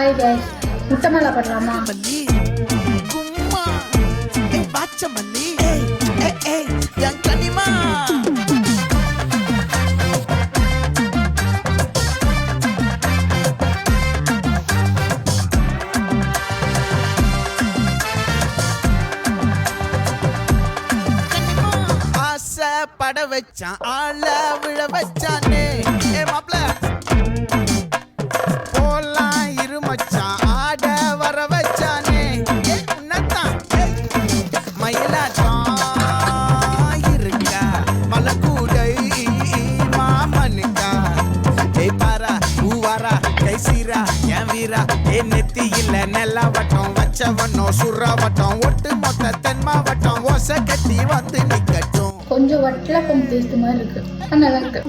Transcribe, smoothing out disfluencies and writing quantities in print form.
Hi guys, முட்டை மேலே பண்ணலாமா? மல்லி கும்மா பாச்ச மல்லி என் கனிமா ஆசை பட வச்சான் ஆள விழ வச்சானே மாப்ள நெத்தியில நெல்ல வட்டம் வச்சவனோ சுற வட்டம் ஒட்டு மொத்த தென்மாவட்டம் ஓசை கட்டி வந்து நிக்கட்டும். கொஞ்சம் வட்டலப்பம் டேஸ்ட் மாதிரி இருக்கு, நல்லா இருக்கு.